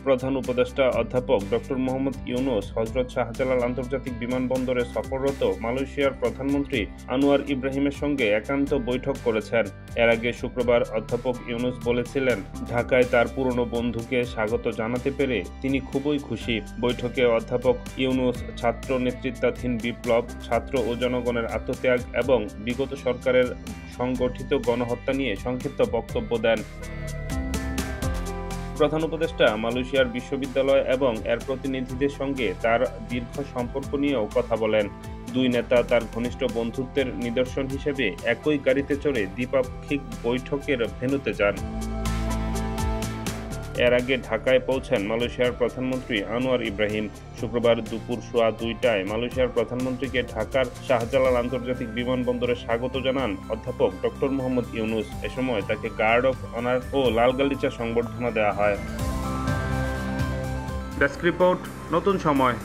প্রধান উপদেষ্টা অধ্যাপক ডক্টর মোহাম্মদ ইউনূস হযরত শাহজালাল আন্তর্জাতিক বিমানবন্দরে সফররত মালয়েশিয়ার প্রধানমন্ত্রী আনোয়ার ইব্রাহিমের সঙ্গে একান্ত বৈঠক করেছেন। এর আগে শুক্রবার অধ্যাপক ইউনূস বলেছিলেন, ঢাকায় তার পুরনো বন্ধুকে স্বাগত জানাতে পেরে তিনি খুবই খুশি। বৈঠকে অধ্যাপক ইউনূস ছাত্র নেতৃত্বাধীন বিপ্লব, ছাত্র ও জনগণের আত্মত্যাগ এবং বিগত সরকারের সংগঠিত গণহত্যা নিয়ে সংক্ষিপ্ত বক্তব্য দেন। প্রধান উপদেষ্টা মালয়েশিয়ার বিশ্ববিদ্যালয় এবং এর প্রতিনিধিদের সঙ্গে তার দীর্ঘ সম্পর্ক নিয়েও কথা বলেন। দুই নেতা তার ঘনিষ্ঠ বন্ধুত্বের নিদর্শন হিসেবে একই গাড়িতে চড়ে দ্বিপাক্ষিক বৈঠকের ভেন্যুতে যান। এর আগে ঢাকায় পৌঁছেন মালয়েশিয়ার প্রধানমন্ত্রী আনোয়ার ইব্রাহিম। শুক্রবার দুপুর সোয়া 2টায় মালয়েশিয়ার প্রধানমন্ত্রীকে ঢাকার শাহজালাল আন্তর্জাতিক বিমানবন্দরে স্বাগত জানান অধ্যাপক ডক্টর মোহাম্মদ ইউনূস। এ সময় তাকে গার্ড অফ অনার ও লাল গালিচা সংবর্ধনা দেওয়া হয়। ডেস্ক রিপোর্ট, নতুন সময়।